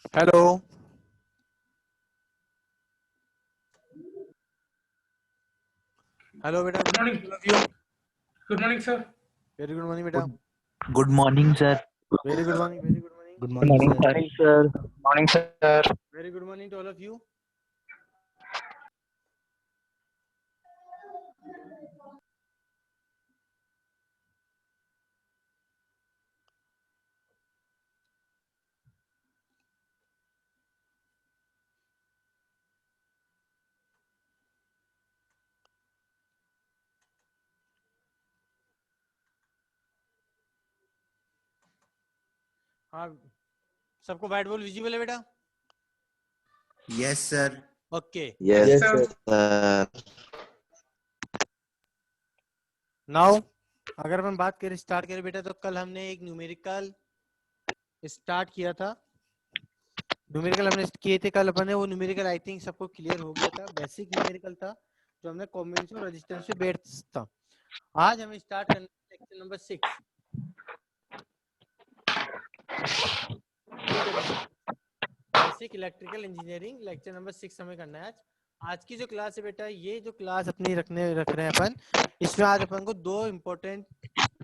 Hello hello बेटा, Good morning. You Good morning, sir. Very good morning बेटा, good morning sir. Very good morning, very good morning, good Good morning, sir. Morning sir. Morning, sir. Very good morning to all of you. हाँ, सबको white board visible है बेटा? Yes sir. Okay, Yes, Yes, sir. sir. Now अगर अपन बात करें, start करें बेटा, तो कल हमने एक न्यूमेरिकल स्टार्ट किया था। न्यूमेरिकल हमने किए थे कल अपन ने, वो न्यूमेरिकल आई थिंक सबको क्लियर हो गया था। बेसिक न्यूमेरिकल था जो हमने कॉम्बिनेशन और रेजिस्टेंस पे बेस्ड था। आज हमें स्टार्ट करना है lecture number 6, basic electrical engineering. Lecture number 6 हमें करना है आज। आज की जो क्लास है बेटा, ये जो क्लास अपनी रख रहे हैं अपन, इसमें आज अपन को दो इम्पोर्टेंट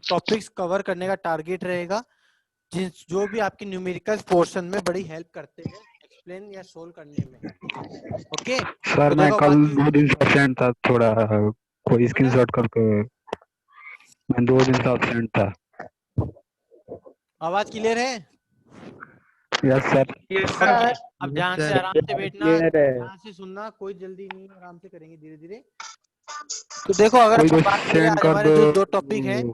टॉपिक्स कवर करने का टारगेट रहेगा, जो भी आपके न्यूमेरिकल पोर्शन में बड़ी हेल्प करते हैं एक्सप्लेन या सोल्व करने में। ओके सर तो मैं देखो कल बाकी 2 दिन से absent था, थोड़ा कोई स्क्रीनशॉट करके। मैं 2 दिन से absent था। आवाज क्लियर है? Yes sir. Yes, okay, sir. अब ध्यान से आराम से बैठना, ध्यान से सुनना, कोई जल्दी नहीं, आराम से करेंगे धीरे धीरे। तो देखो अगर कोई अपन को बात करें, सेंड आज कर हमारे दो। जो दो टॉपिक हैं,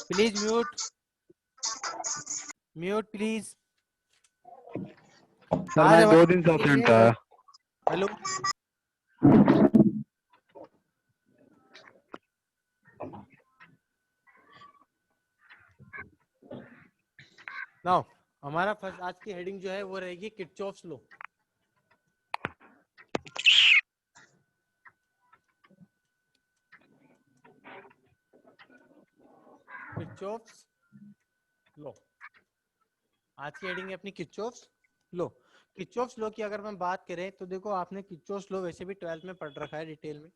please mute mute please. Sir आज मैं 2 हमारे दिन से absent ये था। हेलो नाउ, हमारा फर्स्ट आज की हेडिंग जो है वो रहेगी किरचॉफ्स लॉ। किरचॉफ्स लॉ आज की हेडिंग है अपनी, किरचॉफ्स लॉ। किरचॉफ्स लॉ की अगर मैं बात करें तो देखो, आपने किरचॉफ्स लॉ वैसे भी 12th में पढ़ रखा है डिटेल में,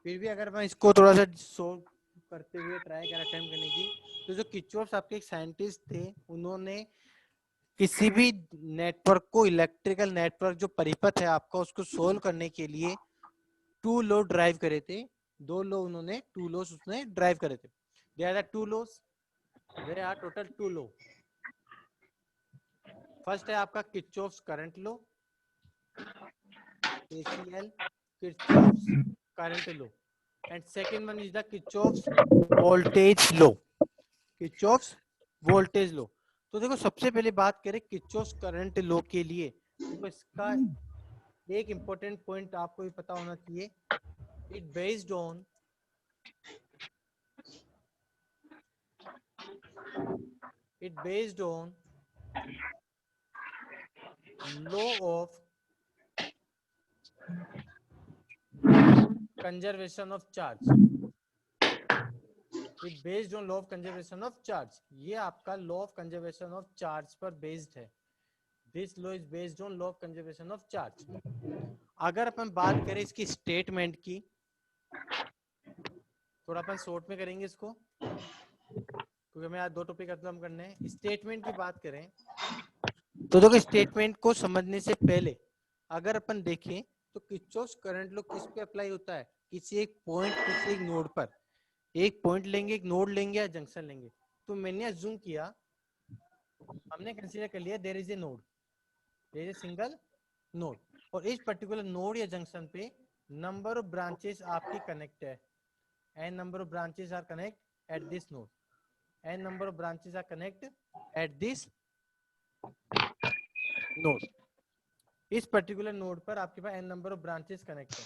फिर भी अगर मैं इसको थोड़ा सा सोल्व करते हुए ट्राई करा अटेम्प्ट करने की, तो जो किरचॉफ्स आपके एक साइंटिस्ट थे, उन्होंने किसी भी नेटवर्क को, इलेक्ट्रिकल नेटवर्क जो परिपथ है आपका, उसको सोल्व करने के लिए 2 लॉ ड्राइव करे थे। 2 लॉ उन्होंने 2 लॉस उसने ड्राइव करे थे। There are 2 laws, there are total 2 law. First है आपका Kirchhoff's current law, KCL, Kirchhoff's current law, and second one is the Kirchhoff's voltage law, Kirchhoff's voltage law. तो देखो सबसे पहले बात करें किरचॉफ्स करंट लॉ के लिए, तो इसका एक इंपॉर्टेंट पॉइंट आपको भी पता होना चाहिए। It based on law of conservation of charge. It based on law of conservation of charge, ये आपका law of conservation of charge पर बेस्ड है। This law is based on law of conservation of charge. अगर अपन बात करें इसकी statement की, थोड़ा अपन शॉर्ट में करेंगे इसको, क्योंकि हमें आज 2 टॉपिक खत्म करने हैं। स्टेटमेंट की बात करें तो देखो, स्टेटमेंट को समझने से पहले अगर अपन देखें तो किरचॉफ्स करंट लॉ किस पे अप्लाई होता है? किसी एक पॉइंट, किसी एक नोड पर। एक पॉइंट लेंगे, एक नोड लेंगे या जंक्शन लेंगे। तो मैंने अज्यूम किया, हमने कंसीडर कर लिया there is a node, there is a single node, और इस पर्टिकुलर नोड या जंक्शन पे नंबर ऑफ ब्रांचेस आपकी कनेक्ट है, N number of branches are connect at this node, N number of branches are connect at this node. इस particular node पर आपके पास N number of branches connect है।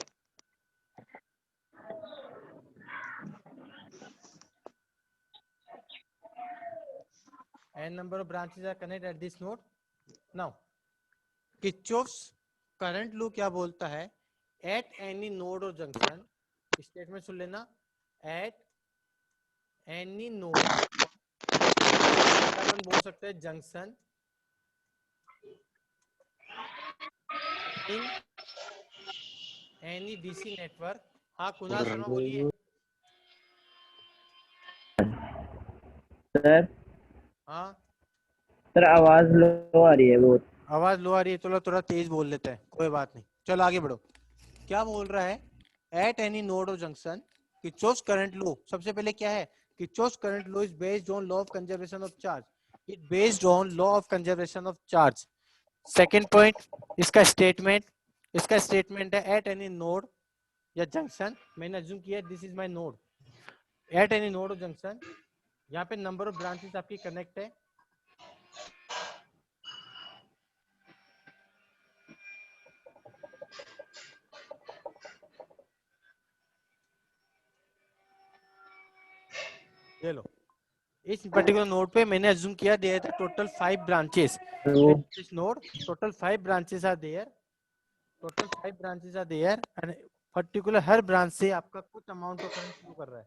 n number of branches are connected at this node. Now Kirchhoff's current law क्या बोलता है? At any node और junction, statement सुन लेना, एट एनी नोड, अपन बोल सकता है junction in any DC network. हाँ कुणाल शर्मा बोलिए। सर हाँ सर आवाज लो आ रही है बहुत। आवाज लो आ रही है, चलो थोड़ा तेज बोल लेते हैं, कोई बात नहीं, चलो आगे बढ़ो। क्या बोल रहा है? एट एनी नोड और जंक्शन किर्चॉफ्स करंट लॉ। सबसे पहले क्या है? Kirchhoff's current law is based on law of conservation of charge. It based on law of conservation of charge. Second point, इसका स्टेटमेंट है एट एनी नोड या junction. मैंने assume किया this is my node. Eight any node और junction, यहाँ पे number of branches आपकी connect है। ये लो, इस पर्टिकुलर नोड पे मैंने अज्यूम किया देयर था total 5 branches. This node total 5 branches are there, total 5 branches are there and particular हर ब्रांच से आपका कुछ अमाउंट ऑफ करंट फ्लो कर रहा है।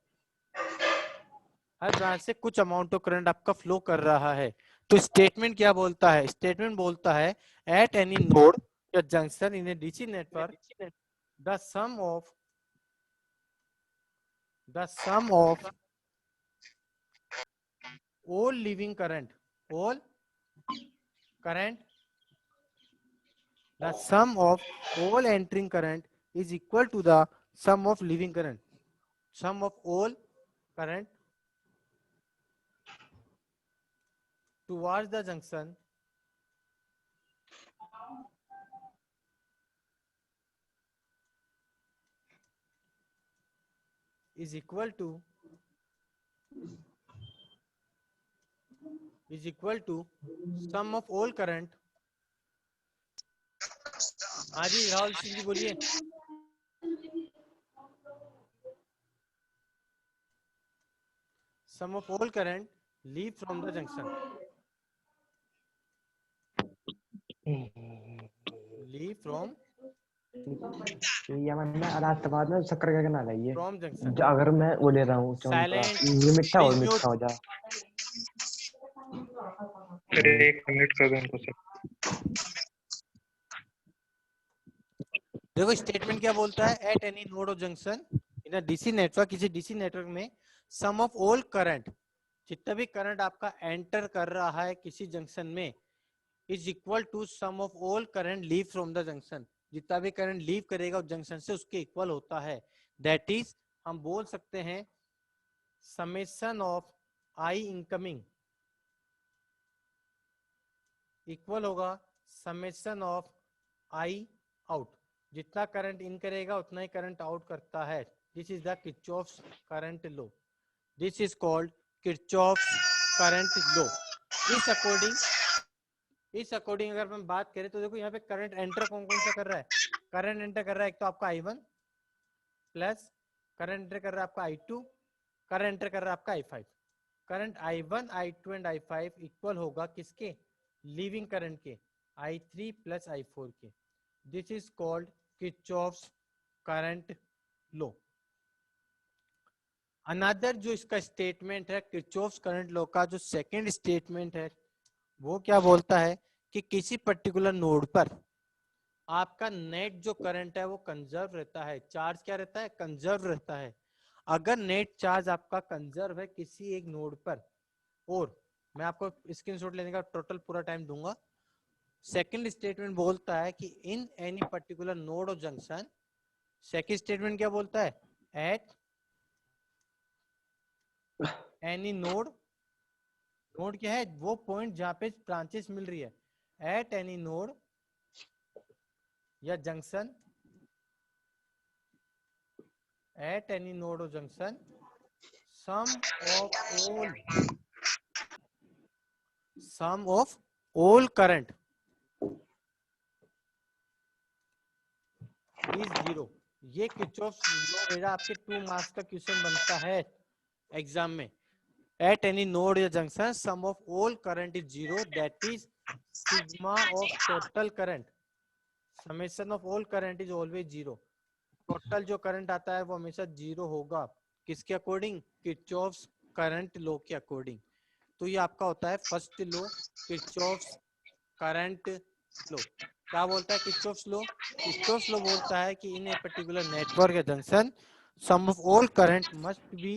हर ब्रांच से कुछ अमाउंट ऑफ करंट आपका फ्लो कर रहा है। तो स्टेटमेंट क्या बोलता है? स्टेटमेंट बोलता है एट एनी नोड या junction in a DC network the sum of all living current, the sum of all entering current is equal to the sum of leaving current. Sum of all current towards the junction is equal to sum of all current। हाँ जी राहुल सिंह जी बोलिए। Sum of all current leave from the junction, leave from या मैंने रात बाद में शक्कर का ना लाइए junction। अगर मैं वो ले रहा हूँ Silent, ये मिठा और please mute। मिठा हो जा। फिर 1 मिनट कर दो उनको सर। देखो स्टेटमेंट क्या बोलता है? एट एनी नोड और junction in a DC network, किसी डीसी नेटवर्क में सम ऑफ ऑल करंट, जितना भी करंट आपका एंटर कर रहा है किसी जंक्शन में, is equal to sum of all current leave from the junction. जितना भी करंट लीव करेगा उस जंक्शन से उसके इक्वल होता है। दैट इज हम बोल सकते हैं summation of I incoming equal होगा समेशन ऑफ आई आउट। जितना करंट इन करेगा उतना ही करंट आउट करता है। This is the Kirchhoff's current law. This is called Kirchhoff's current law. इस अकॉर्डिंग अगर हम बात करें तो देखो यहाँ पे करंट एंटर कौन कौन सा कर रहा है? करंट एंटर कर रहा है एक तो आपका I1 प्लस करंट एंटर कर रहा है आपका I2, करंट एंटर कर रहा है आपका I5। Current I1, I2 and I5 equal होगा किसके? लीविंग करंट के, I3 प्लस I4 के। This is called Kirchhoff's current law. Another जो इसका स्टेटमेंट है किर्चॉफ्स करंट लॉ का, जो सेकंड स्टेटमेंट है वो क्या बोलता है कि किसी पर्टिकुलर नोड पर आपका नेट जो करंट है वो कंजर्व रहता है। चार्ज क्या रहता है? कंजर्व रहता है। अगर नेट चार्ज आपका कंजर्व है किसी एक नोड पर, और मैं आपको स्क्रीनशॉट लेने का टोटल पूरा टाइम दूंगा। सेकंड स्टेटमेंट बोलता है कि इन एनी पर्टिकुलर नोड और जंक्शन, सेकंड स्टेटमेंट क्या बोलता है? एट एनी नोड, नोड क्या है? वो पॉइंट जहां पे ब्रांचेस मिल रही है। एट एनी नोड या जंक्शन, एट एनी नोड और junction sum of all current is zero. ये किर्चॉफ्स लॉ बेटा आपके 2 मार्क्स का क्वेश्चन बनता है एग्जाम में। एट एनी नोड या junction sum of all current is zero, that is sigma of total current. Summation of all current is always zero. Total जो current आता है वो हमेशा जीरो होगा। किसके अकॉर्डिंग? किर्चॉफ्स करंट लॉ के अकॉर्डिंग। तो ये आपका होता है first law, Kirchhoff's current law. क्या बोलता है किरचॉफ्स लॉ? किरचॉफ्स लॉ बोलता है कि इन ए पर्टिकुलर नेटवर्क या junction sum of all current must be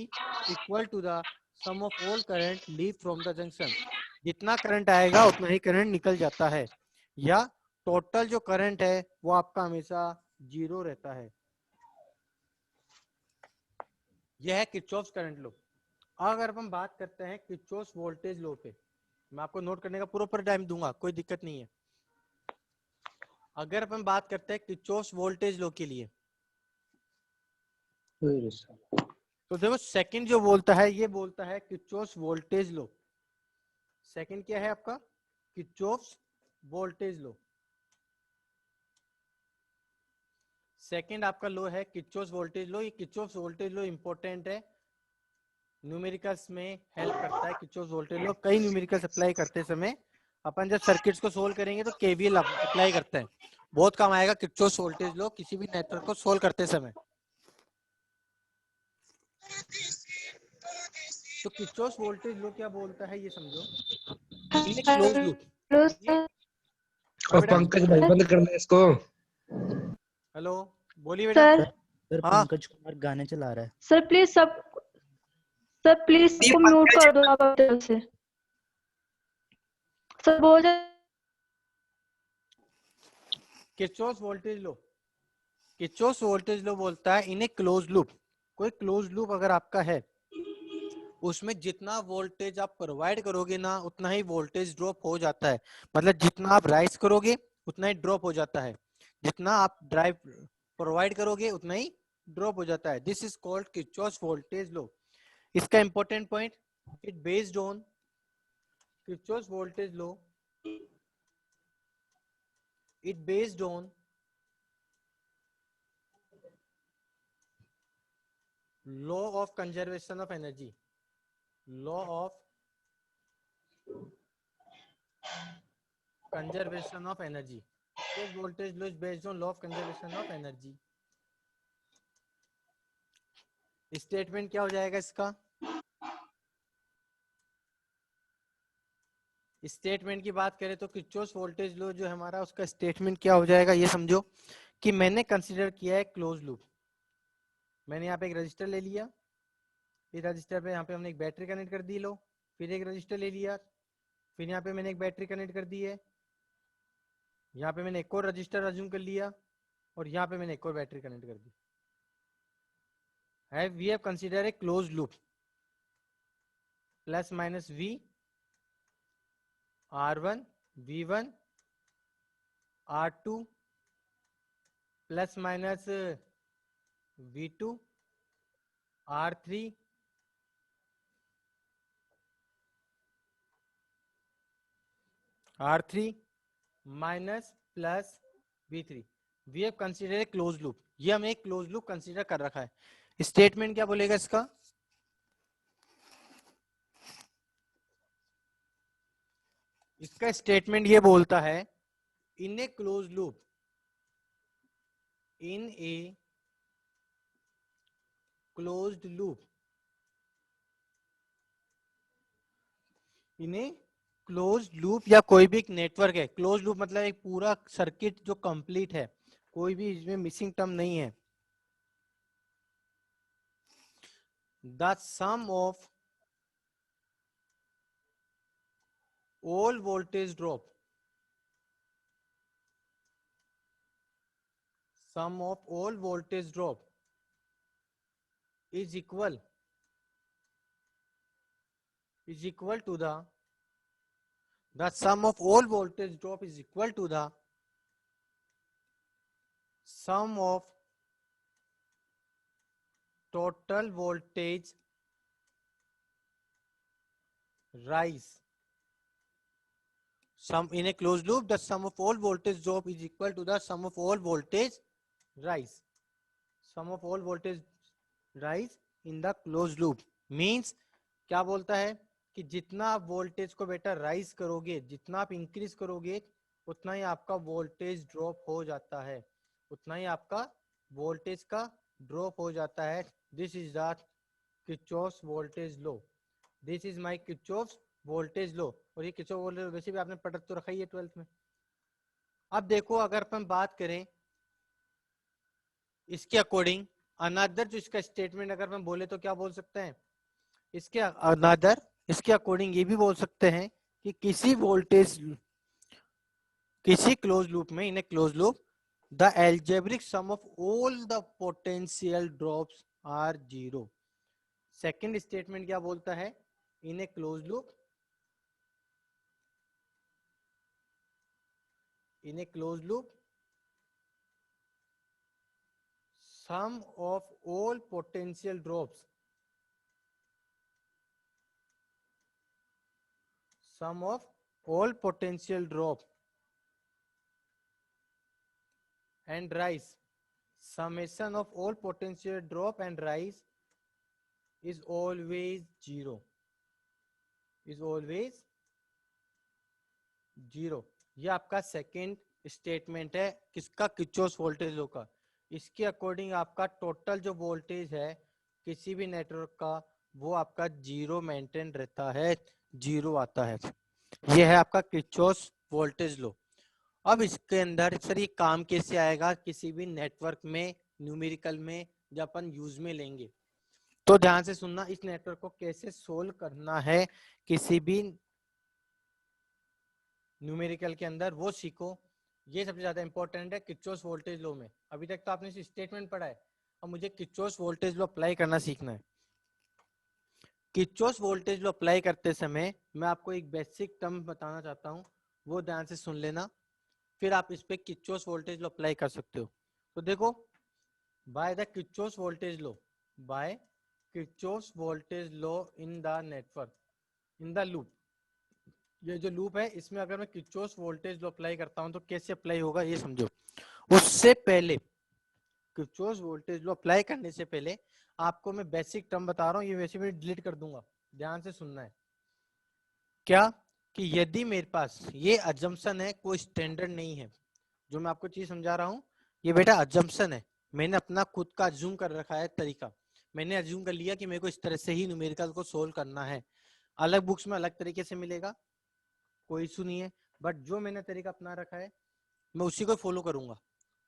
equal to the sum of all current leave from the junction. जितना current आएगा उतना ही करंट निकल जाता है, या टोटल जो करंट है वो आपका हमेशा 0 रहता है। यह है किरचॉफ्स करंट लॉ। अगर हम बात करते हैं किरचॉफ्स वोल्टेज लॉ पे, मैं आपको नोट करने का पूरा टाइम दूंगा, कोई दिक्कत नहीं है। अगर अपन बात करते हैं किरचॉफ्स वोल्टेज लॉ के लिए, तो देखो सेकंड जो बोलता है ये बोलता है किरचॉफ्स वोल्टेज लॉ। सेकंड क्या है आपका? Kirchhoff's voltage law. सेकंड आपका लॉ है किरचॉफ्स वोल्टेज लॉ। ये किरचॉफ्स वोल्टेज लॉ इंपॉर्टेंट है, न्यूमेरिकल्स में हेल्प करता है। किरचॉफ्स वोल्टेज लॉ कई न्यूमेरिकल्स अप्लाई करते समय अपन जब सर्किट्स को सोल्व करेंगे तो केवीएल अप्लाई करते हैं, बहुत काम आएगा किरचॉफ्स वोल्टेज लॉ किसी भी नेटवर्क को सोल्व करते समय। तो किरचॉफ्स वोल्टेज लॉ क्या बोलता है ये समझो। इन a close loop, hello sir. और पंकज भाई बंद करना इसको। हेलो बोलिए बेटा। सर सर हाँ पंकज कुमार गाने चला रहा है। सर प्लीज सबको म्यूट कर दो आप अपनी तरफ से। सर बोल Kirchhoff's voltage law, Kirchhoff's voltage law बोलता है इन ए क्लोज लूप, कोई क्लोज लूप अगर आपका है उसमें जितना वोल्टेज आप प्रोवाइड करोगे ना उतना ही वोल्टेज ड्रॉप हो जाता है। मतलब जितना आप राइज करोगे उतना ही ड्रॉप हो जाता है, जितना आप ड्राइव प्रोवाइड करोगे उतना ही ड्रॉप हो जाता है। This is called Kirchhoff's voltage law. इसका important point, it based on Kirchhoff's voltage law, it based on law of conservation of energy, law of conservation of energy. This voltage law is based on law of conservation of energy. Statement क्या हो जाएगा इसका? Statement की बात करें तो Kirchhoff's voltage law जो हमारा उसका स्टेटमेंट क्या हो जाएगा ये समझो कि मैंने कंसीडर किया है क्लोज लूप। मैंने यहाँ पे एक रजिस्टर ले लिया, इस रजिस्टर पे यहाँ पे हमने एक बैटरी कनेक्ट कर दी, लो फिर एक रजिस्टर ले लिया, फिर यहाँ पे मैंने एक बैटरी कनेक्ट कर दी है, यहाँ पे मैंने एक और रजिस्टर अज्यूम कर लिया और यहाँ पे मैंने एक और बैटरी कनेक्ट कर दी। We have considered a closed loop plus minus V R1 V1 R2 plus minus V2 R3 R3 minus plus V3। We have considered a closed loop। ये हमें एक closed loop consider कर रखा है। Statement क्या बोलेगा इसका? इसका स्टेटमेंट ये बोलता है in a close loop, in a closed loop, in a closed loop या कोई भी एक नेटवर्क है। क्लोज लूप मतलब एक पूरा सर्किट जो कंप्लीट है, कोई भी इसमें मिसिंग टर्म नहीं है। The sum of all voltage drop, sum of all voltage drop is equal to the sum of all voltage drop is equal to the sum of total voltage rise। Sum in a closed loop, the sum of all voltage drop is equal to the sum of all voltage rise। Sum of all voltage rise in the closed loop means क्या बोलता है कि जितना आप voltage को बेटा rise करोगे, जितना आप इंक्रीज करोगे उतना ही आपका वोल्टेज ड्रॉप हो जाता है, उतना ही आपका वोल्टेज का ड्रॉप हो जाता है। This is the Kirchhoff's voltage law. This is my Kirchhoff's voltage law, और ये किसको बोल रहे हो, वैसे भी आपने पढ़ तो रखा ही है 12th में। अब देखो अगर अपन बात करें इसके अकॉर्डिंग, अनदर जो इसका स्टेटमेंट अगर मैं बोले तो क्या बोल सकते हैं, इसके अनदर, इसके अकॉर्डिंग ये भी बोल सकते हैं कि किसी वोल्टेज, किसी क्लोज लूप में, in a close loop the algebraic sum of all the potential drops are zero. Second statement क्या बोलता है, in a close loop, in a closed loop sum of all potential drops, sum of all potential drop and rise, summation of all potential drop and rise is always zero, is always zero। ये आपका second statement है किसका, Kirchhoff voltage law का। इसके according आपका total जो voltage है किसी भी नेटवर्क का वो आपका जीरो मेंटेन रहता है, जीरो आता है। ये है आपका किर्चॉफ वोल्टेज लॉ। अब इसके अंदर सर ये काम कैसे आएगा किसी भी नेटवर्क में, न्यूमेरिकल में जब अपन यूज में लेंगे, तो ध्यान से सुनना, इस नेटवर्क को कैसे सोल्व करना है किसी भी न्यूमेरिकल के अंदर, वो सीखो। ये सबसे ज्यादा इंपॉर्टेंट है किर्चॉफ वोल्टेज लॉ में। अभी तक तो आपने स्टेटमेंट पढ़ा है, अब मुझे किर्चॉफ वोल्टेज लॉ अप्लाई करना सीखना है। किर्चॉफ वोल्टेज लॉ अप्लाई करते समय मैं आपको एक बेसिक टर्म बताना चाहता हूँ, वो ध्यान से सुन लेना, फिर आप इस पे किर्चॉफ वोल्टेज लॉ अप्लाई कर सकते हो। तो देखो, by the Kirchhoff voltage law, by Kirchhoff voltage law in the network, in the loop, ये जो लूप है इसमें अगर मैं किर्चॉफ वोल्टेज लॉ अप्लाई करता हूं तो कैसे अप्लाई होगा ये समझो। उससे पहले, किर्चॉफ वोल्टेज लॉ अप्लाई करने से पहले आपको मैं बेसिक टर्म बता रहा हूँ, ये वैसे भी डिलीट कर दूंगा, ध्यान से सुनना है। क्या कि यदि मेरे पास ये अजम्पशन है, कोई स्टैंडर्ड नहीं है, जो मैं आपको चीज समझा रहा हूँ ये बेटा अजम्पशन है, मैंने अपना खुद का अज्यूम कर रखा है तरीका, मैंने अज्यूम कर लिया कि मेरे को इस तरह से ही न्यूमेरिकल को सोल्व करना है। अलग बुक्स में अलग तरीके से मिलेगा, कोई इशू नहीं है, बट जो मैंने तरीका अपना रखा है मैं उसी को फॉलो करूंगा,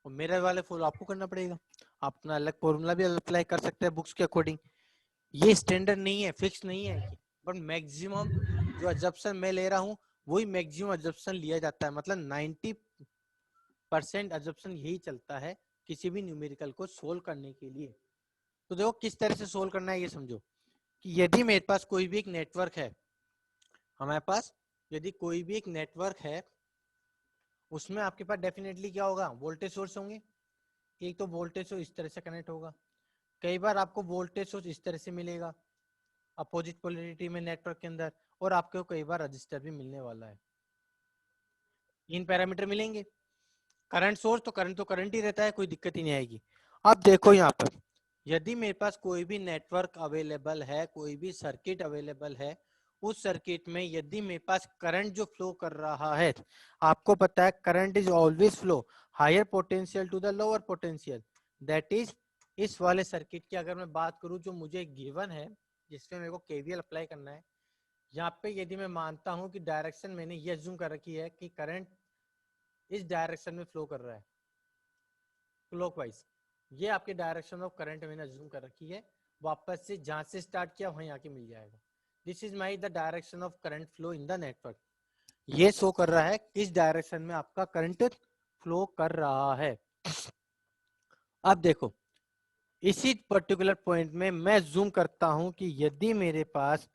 और मेरे वाले फॉलो आपको करना पड़ेगा। आप अपना अलग फॉर्मूला भी अप्लाई कर सकते हैं बुक्स के अकॉर्डिंग। ये स्टैंडर्ड नहीं है, फिक्स नहीं है, बट मैक्सिमम जो अजम्पशन मैं ले रहा हूँ वही मैक्सिमम अजम्पशन लिया जाता है, मतलब 90% अजम्पशन यही चलता है किसी भी न्यूमेरिकल को सोल्व करने के लिए। तो देखो किस तरह से सोल्व करना है ये समझो, कि यदि मेरे पास कोई भी एक नेटवर्क है, हमारे पास यदि कोई भी एक नेटवर्क है, उसमें आपके पास डेफिनेटली क्या होगा, वोल्टेज सोर्स होंगे। एक तो वोल्टेज सोर्स इस तरह से कनेक्ट होगा, कई बार आपको वोल्टेज सोर्स इस तरह से मिलेगा अपोजिट पोलैरिटी में नेटवर्क के अंदर, और आपको कई बार रजिस्टर भी मिलने वाला है। इन पैरामीटर मिलेंगे। करंट सोर्स तो करंट ही रहता है, कोई दिक्कत ही नहीं आएगी। अब देखो यहाँ पर यदि मेरे पास कोई भी नेटवर्क अवेलेबल है, कोई भी सर्किट अवेलेबल है, उस सर्किट में यदि मेरे पास करंट जो फ्लो कर रहा है, आपको पता है current is always flow higher potential to the lower potential, that is इस वाले सर्किट की अगर मैं बात करूं जो मुझे गिवन है, जिसमें मेरे को केवीएल अप्लाई करना है, यहाँ पे यदि मैं मानता हूं कि डायरेक्शन मैंने ये अज्यूम कर रखी है कि करंट इस डायरेक्शन में फ्लो कर रहा है क्लॉकवाइज, ये आपके डायरेक्शन ऑफ करंट मैंने अज्यूम कर रखी है, वापस से जहां से स्टार्ट किया वहीं आके मिल जाएगा। This is my the direction of current flow in the network. ये शो कर रहा है किस डायरेक्शन में आपका करंट फ्लो कर रहा है। अब देखो इसी पर्टिकुलर पॉइंट में मैं जूम करता हूं कि यदि मेरे पास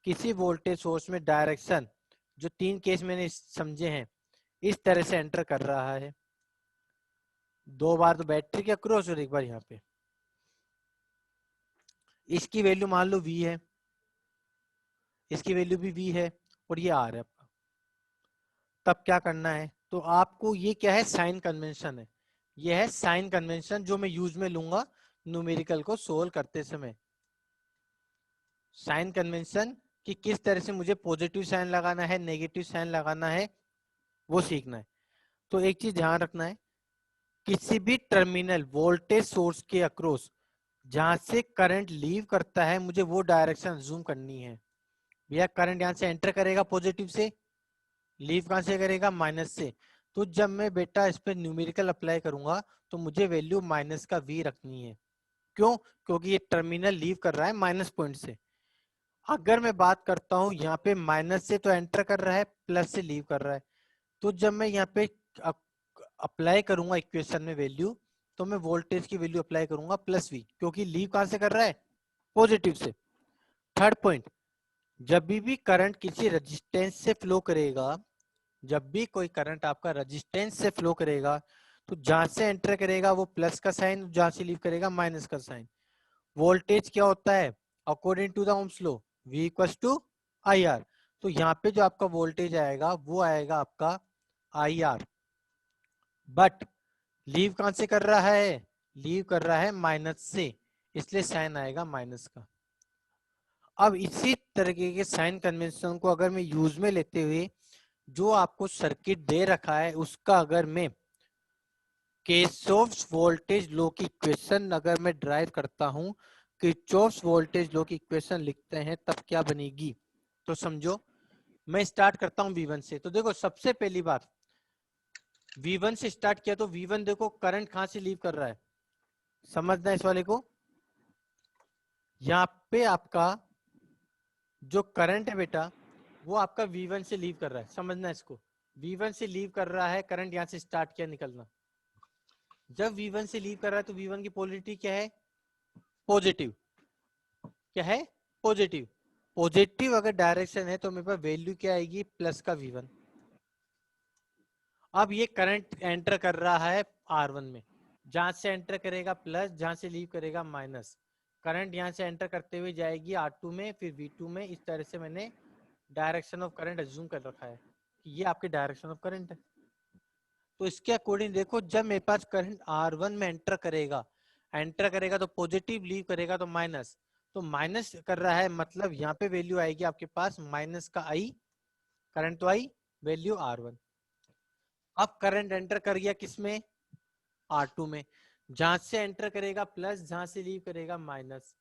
किसी वोल्टेज सोर्स में डायरेक्शन, जो 3 केस मैंने समझे हैं, इस तरह से एंटर कर रहा है, 2 बार तो बैटरी के अक्रॉस और 1 बार यहाँ पे, इसकी वैल्यू मान लो V है, इसकी वैल्यू भी V है, और ये R है आपका। तब क्या करना है, तो आपको ये क्या है, साइन कन्वेंशन है, ये है साइन कन्वेंशन जो मैं यूज में लूंगा न्यूमेरिकल को सोल्व करते समय। साइन कन्वेंशन कि किस तरह से मुझे पॉजिटिव साइन लगाना है, नेगेटिव साइन लगाना है, वो सीखना है। तो एक चीज ध्यान रखना है, किसी भी टर्मिनल वोल्टेज सोर्स के अक्रॉस जहां से करंट लीव करता है, मुझे वो डायरेक्शन जूम करनी है, भैया करंट यहाँ से एंटर करेगा पॉजिटिव से, लीव कहां से करेगा माइनस से। तो जब मैं बेटा इस पे न्यूमेरिकल अप्लाई करूंगा तो मुझे वैल्यू माइनस का v रखनी है। क्यों? क्योंकि ये टर्मिनल लीव कर रहा है माइनस पॉइंट से। अगर मैं बात करता हूं यहाँ पे माइनस से तो एंटर कर रहा है, प्लस से लीव कर रहा है। तो जब मैं यहाँ पे अप्लाई करूंगा इक्वेशन में वैल्यू, तो मैं वोल्टेज की वैल्यू अप्लाई करूंगा प्लस वी, क्योंकि लीव कहां से कर रहा है पॉजिटिव से। थर्ड पॉइंट, जब भी करंट किसी रेजिस्टेंस से फ्लो करेगा, जब भी कोई करंट आपका रेजिस्टेंस से फ्लो करेगा, तो जहां से एंटर करेगा वो प्लस का साइन, जहां से लीव करेगा माइनस का साइन। वोल्टेज क्या होता है according to the Ohm's law, V equals to IR। तो यहाँ पे जो आपका वोल्टेज आएगा वो आएगा आपका IR, बट लीव कहां से कर रहा है, लीव कर रहा है माइनस से, इसलिए साइन आएगा माइनस का। अब इसी तरीके के साइन कन्वेंशन को अगर मैं यूज में लेते हुए जो आपको सर्किट दे रखा है उसका अगर मैं किरचॉफ्स वोल्टेज लॉ की इक्वेशन अगर मैं ड्राइव करता हूं, किरचॉफ्स वोल्टेज लॉ की इक्वेशन लिखते हैं, तब क्या बनेगी। तो समझो मैं स्टार्ट करता हूं V1 से। तो देखो सबसे पहली बात V1 से स्टार्ट किया तो V1 देखो करंट कहां से लीव कर रहा है, समझना इस वाले को। यहाँ पे आपका जो करंट है बेटा वो आपका V1 से लीव कर रहा है, समझना इसको। V1 से लीव कर रहा है करंट, यहाँ से स्टार्ट किया निकलना। जब V1 से लीव कर रहा है तो V1 की पोलरिटी क्या है, पॉजिटिव। क्या है, पॉजिटिव। पॉजिटिव अगर डायरेक्शन है तो मेरे पास वैल्यू क्या आएगी, प्लस का V1। अब ये करंट एंटर कर रहा है R1 में, जहां से एंटर करेगा प्लस, जहां से लीव करेगा माइनस। करंट यहां से एंटर करते हुए जाएगी R2 में, फिर V2 में। इस तरह से मैंने डायरेक्शन ऑफ करंट अज्यूम कर रखा है कि ये आपके डायरेक्शन ऑफ करंट है। तो इसके अकॉर्डिंग देखो जब मेरे पास करंट R1 में एंटर करेगा तो पॉजिटिव, लीव करेगा तो माइनस। तो माइनस कर रहा है मतलब यहाँ पे वैल्यू आएगी आपके पास माइनस का I, करंट तो I, वैल्यू R1। अब करंट एंटर कर गया किसमें, R2 में, जहां से एंटर करेगा प्लस, जहां से लीव करेगा माइनस।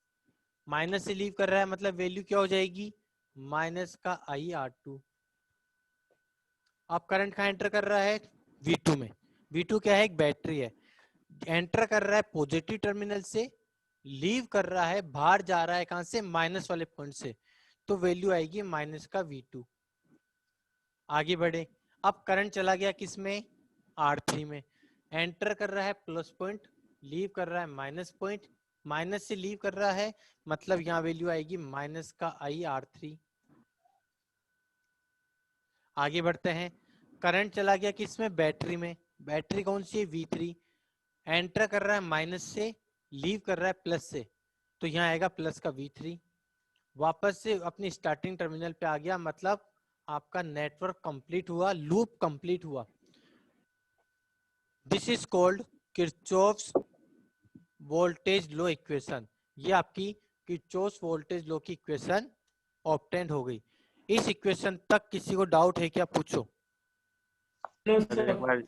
माइनस से लीव कर रहा है मतलब वैल्यू क्या हो जाएगी, माइनस का I R2। अब करंट कहाँ एंटर कर रहा है, V2 में। V2 क्या है, एक बैटरी है। एंटर कर रहा है पॉजिटिव टर्मिनल से, लीव कर रहा है, बाहर जा रहा है कहां से, माइनस वाले पॉइंट से। तो वैल्यू आएगी माइनस का V2। आगे बढ़े, अब करंट चला गया किसमें, R3 में। एंटर कर रहा है प्लस पॉइंट, लीव कर रहा है माइनस पॉइंट, माइनस से लीव कर रहा है मतलब यहाँ वैल्यू आएगी माइनस का I R3। आगे बढ़ते हैं, करंट चला गया किसमें, बैटरी में। बैटरी कौन सी है, V3। एंटर कर रहा है माइनस से, लीव कर रहा है प्लस से, तो यहाँ आएगा प्लस का V3। वापस से अपनी स्टार्टिंग टर्मिनल पे आ गया, मतलब आपका नेटवर्क कंप्लीट हुआ, लूप कंप्लीट हुआ। This is called Kirchhoff's voltage law equation. ये आपकी किरचॉफ्स वोल्टेज लॉ की इक्वेशन ऑब्टेंड हो गई। इस इक्वेशन तक किसी को डाउट है क्या, पूछो। सर एक बार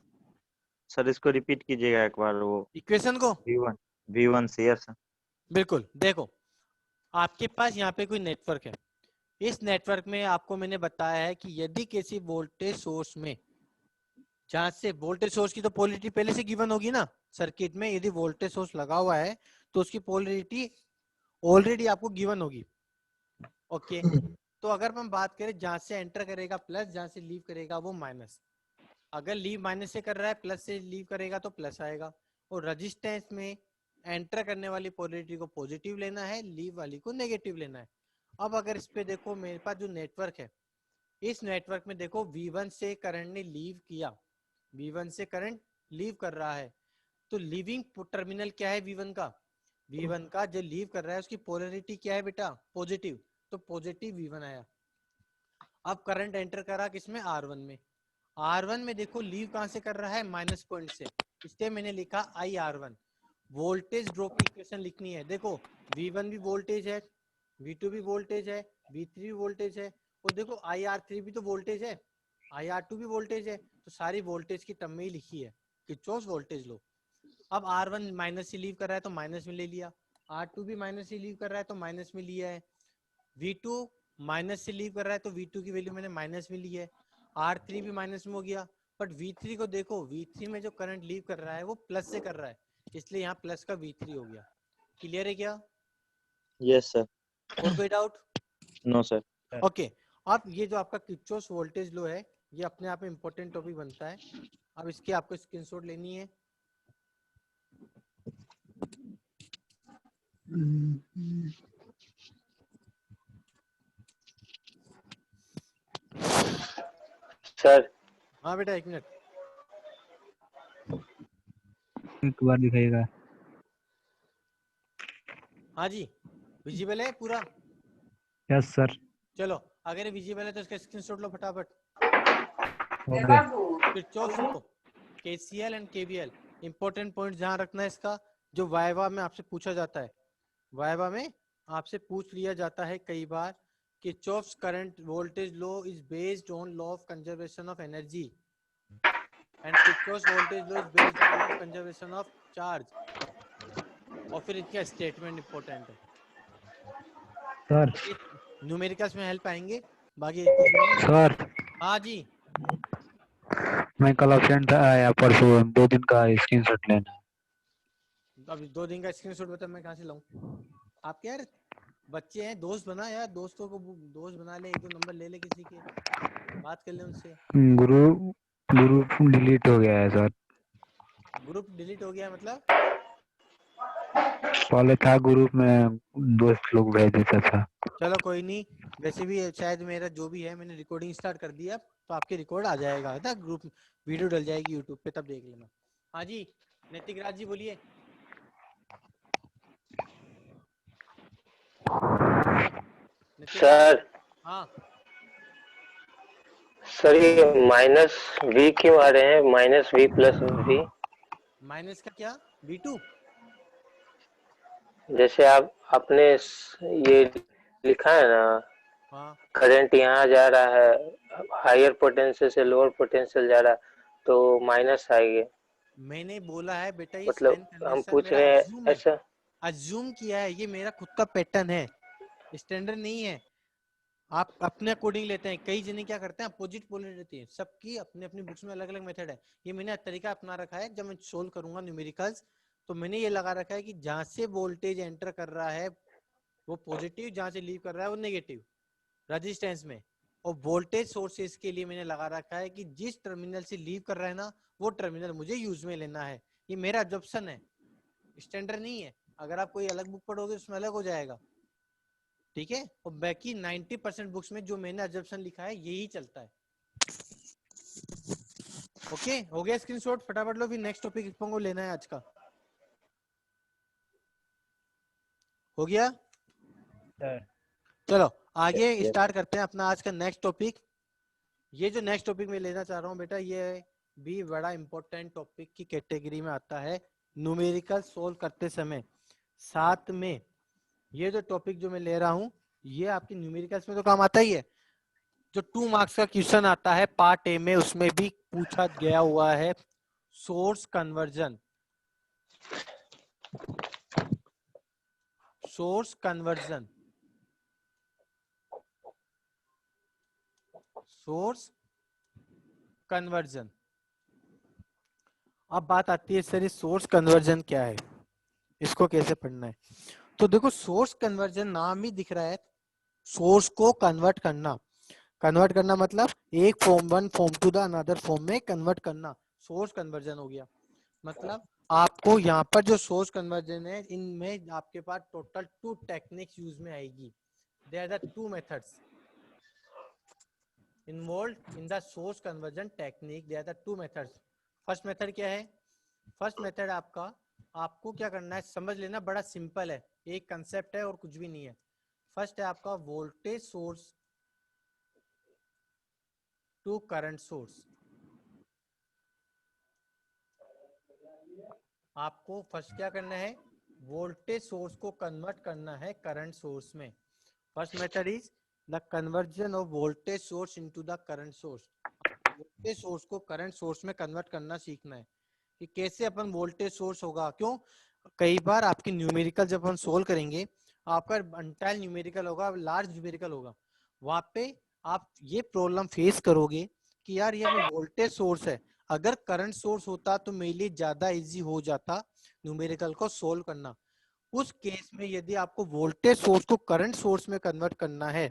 सर इसको रिपीट कीजिएगा एक बार, वो इक्वेशन को V1 से। Yes sir. बिल्कुल। देखो आपके पास यहाँ पे कोई नेटवर्क है, इस नेटवर्क में आपको मैंने बताया है कि यदि किसी वोल्टेज सोर्स में, जहां से वोल्टेज सोर्स की तो पोलरिटी पहले से गिवन होगी ना सर्किट में, यदि वोल्टेज सोर्स लगा हुआ है तो उसकी पोलरिटी ऑलरेडी आपको गिवन होगी। ओके, तो अगर हम बात करें जहां से एंटर करेगा प्लस, जहां से लीव करेगा वो माइनस। अगर लीव माइनस से कर रहा है, प्लस से लीव करेगा तो प्लस आएगा। और रेजिस्टेंस में एंटर करने वाली पोलरिटी को पॉजिटिव लेना है, लीव वाली को नेगेटिव लेना है। अब अगर इस पे देखो मेरे पास जो नेटवर्क है, इस नेटवर्क में देखो V1 से करंट ने लीव किया, V1 से करंट लीव कर रहा है, तो लीविंग टर्मिनल क्या है V1 का, V1 का जो लीव कर रहा है उसकी पोलरिटी क्या है बेटा, पॉजिटिव। तो पॉजिटिव V1 आया। अब करंट एंटर करा किसमें, R1 में। R1 में देखो लीव कहां से कर रहा है, माइनस पॉइंट से, इसलिए मैंने लिखा I R1। वोल्टेज ड्रॉप की इक्वेशन लिखनी है। देखो V1 भी वोल्टेज है, V2 भी वोल्टेज है, V3 भी वोल्टेज है, और देखो IR3 भी तो वोल्टेज है, IR2 भी वोल्टेज है। तो सारी वोल्टेज की टर्म में ही लिखी है, किरचॉफ्स वोल्टेज लो। अब R1 माइनस से लीव कर रहा है तो माइनस में ले लिया, R2 भी माइनस से लीव कर रहा है तो माइनस में लिया है, V2 माइनस से लीव कर रहा है तो V2 की वैल्यू मैंने माइनस में ली है, R3 भी माइनस में हो गया, बट V3 को देखो, V3 में जो करंट लीव कर रहा है वो प्लस से कर रहा है, इसलिए यहाँ प्लस का V3 हो गया। क्लियर है क्या? Yes sir. और कोई डाउट? No sir. ओके अब ये जो आपका किरचॉफ वोल्टेज लॉ है ये अपने आप में इंपॉर्टेंट टॉपिक बनता है। अब इसकी आपको स्क्रीनशॉट लेनी है। सर हाँ बेटा एक मिनट। एक बार दिखाइएगा। हाँ जी विजिबल है पूरा? Yes sir. चलो अगर विजिबल है तो इसका स्क्रीनशॉट लो फटाफट। Okay. Kirchhoff law, KCL and KVL, important point ध्यान रखना है इसका, जो वाइवा में आपसे पूछा जाता है। वाइवा में आपसे पूछ लिया जाता है कई बार, Kirchhoff's current voltage law is based on law of conservation of energy and Kirchhoff's voltage law is based on law of conservation of charge. और फिर इसका स्टेटमेंट इंपॉर्टेंट है सर न्यूमेरिकल्स में हेल्प आएंगे, बाकी कुछ भी नहीं। सर हाँ जी मैं कल एब्सेंट था या परसों, 2 दिन का स्क्रीनशॉट लेना। अब 2 दिन का स्क्रीनशॉट बता मैं कहाँ से लाऊं? आप यार बच्चे हैं, दोस्त बना यार, दोस्तों को दोस्त बना ले, 1-2 नंबर ले ले किसी के, बात कर ले उनसे। ग्रुप डिलीट हो गया है सर। ग्रुप डिलीट हो गया मतलब? पहले था ग्रुप में, दोस्त लोग भेज देता था। चलो कोई नहीं, वैसे भी शायद मेरा जो भी है मैंने रिकॉर्डिंग स्टार्ट कर दिया, तो आपके रिकॉर्ड आ जाएगा ना, ग्रुप वीडियो डल जाएगी यूट्यूब पे, तब देख लेना। हाँ जी नैतिक राज जी बोलिए। सर हाँ सर ये माइनस वी क्यों आ रहे हैं, minus V plus V? Minus का क्या? V2 जैसे आपने ये लिखा है ना, हाँ करंट यहाँ जा रहा है, हायर पोटेंशियल से लोअर पोटेंशियल जा रहा है, तो माइनस आएगी। मैंने बोला है बेटा ये मतलब साइन हम कन्वेंशन पूछ मेरा रहे हैं अज्यूम है, ऐसा। अज्यूम किया है, ये मेरा खुद का पैटर्न है, स्टैंडर्ड नहीं है। आप अपने अकॉर्डिंग लेते हैं, कई जने क्या करते हैं अपोजिट पोलर रहती है, सबकी अपने अपनी बुक्स में अलग अलग मेथड है। ये मैंने तरीका अपना रखा है, जब मैं सोल्व करूंगा न्यूमेरिकल्स तो मैंने ये लगा रखा है कि जहां से वोल्टेज एंटर कर रहा है वो पॉजिटिव, जहां से लीव कर रहा है वो नेगेटिव रेजिस्टेंस में, और वोल्टेज सोर्सेस के लिए मैंने लगा रखा है कि जिस टर्मिनल से लीव कर रहा है ना वो टर्मिनल मुझे यूज में लेना है। ये मेरा अजम्पशन है, स्टैंडर्ड नहीं है। अगर आप कोई अलग बुक पढ़ोगे उसमें अलग हो जाएगा, ठीक है। और बाकी 90% बुक्स में जो मैंने अजम्पशन लिखा है यही चलता है। ओके हो गया स्क्रीनशॉट, फटाफट लो, फिर नेक्स्ट टॉपिक को लेना है आज का। हो गया? चलो आगे स्टार्ट करते हैं अपना आज का नेक्स्ट टॉपिक। ये जो नेक्स्ट टॉपिक मैं लेना चाह रहा हूँ बेटा, ये भी बड़ा इंपॉर्टेंट टॉपिक की कैटेगरी में आता है न्यूमेरिकल सोल्व करते समय। साथ में ये जो टॉपिक जो मैं ले रहा हूँ ये आपकी न्यूमेरिकल्स में तो काम आता ही है, जो 2 मार्क्स का क्वेश्चन आता है पार्ट ए में उसमें भी पूछा गया हुआ है, source conversion. Source conversion, source conversion. अब बात आती है सर सोर्स कन्वर्जन क्या है, इसको कैसे पढ़ना है? तो देखो सोर्स कन्वर्जन नाम ही दिख रहा है, सोर्स को कन्वर्ट करना। कन्वर्ट करना मतलब एक form one form to the another form में कन्वर्ट करना, सोर्स कन्वर्जन हो गया। मतलब आपको यहाँ पर जो सोर्स कन्वर्जन है इनमें आपके पास टोटल 2 टेक्निक्स यूज में आएगी। There are the 2 methods involved in the source conversion technique. There are the 2 methods. First method क्या है? फर्स्ट मेथड आपको क्या करना है समझ लेना, बड़ा सिंपल है, एक कंसेप्ट है और कुछ भी नहीं है। फर्स्ट है आपका voltage source to current source. आपको फर्स्ट क्या करना है, वोल्टेज सोर्स को कन्वर्ट करना है करंट सोर्स में। First method is the conversion of voltage source into the current source. Voltage source को करंट सोर्स में कन्वर्ट करना सीखना है कि कैसे अपन वोल्टेज सोर्स होगा। क्यों? कई बार आपकी न्यूमेरिकल जब हम सोल्व करेंगे, आपका एंटायर न्यूमेरिकल होगा, लार्ज न्यूमेरिकल होगा, वहां पे आप ये प्रॉब्लम फेस करोगे कि यार ये हमें वोल्टेज सोर्स है, अगर करंट सोर्स होता तो मेरे लिए ज्यादा इजी हो जाता न्यूमेरिकल को सोल्व करना। उस केस में यदि आपको वोल्टेज सोर्स को करंट सोर्स में कन्वर्ट करना है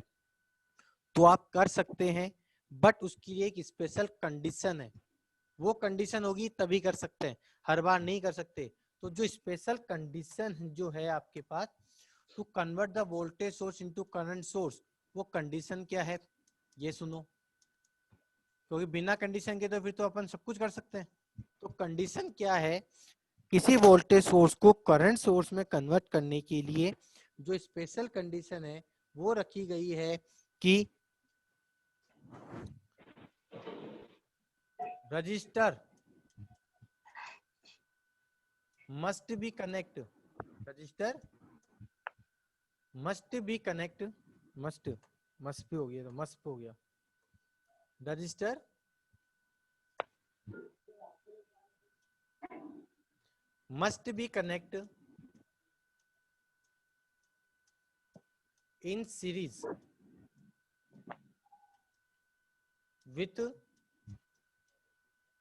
तो आप कर सकते हैं, बट उसकी लिए एक स्पेशल कंडीशन है। वो कंडीशन होगी तभी कर सकते हैं, हर बार नहीं कर सकते। तो जो स्पेशल कंडीशन जो है आपके पास to convert the voltage source into current source, वो कंडीशन क्या है ये सुनो, क्योंकि बिना कंडीशन के तो फिर तो अपन सब कुछ कर सकते हैं। तो कंडीशन क्या है, किसी वोल्टेज सोर्स को करंट सोर्स में कन्वर्ट करने के लिए जो स्पेशल कंडीशन है वो रखी गई है कि register must be connect, register must be connect, must भी हो गया, तो मस्ट हो गया, register must be connect in series with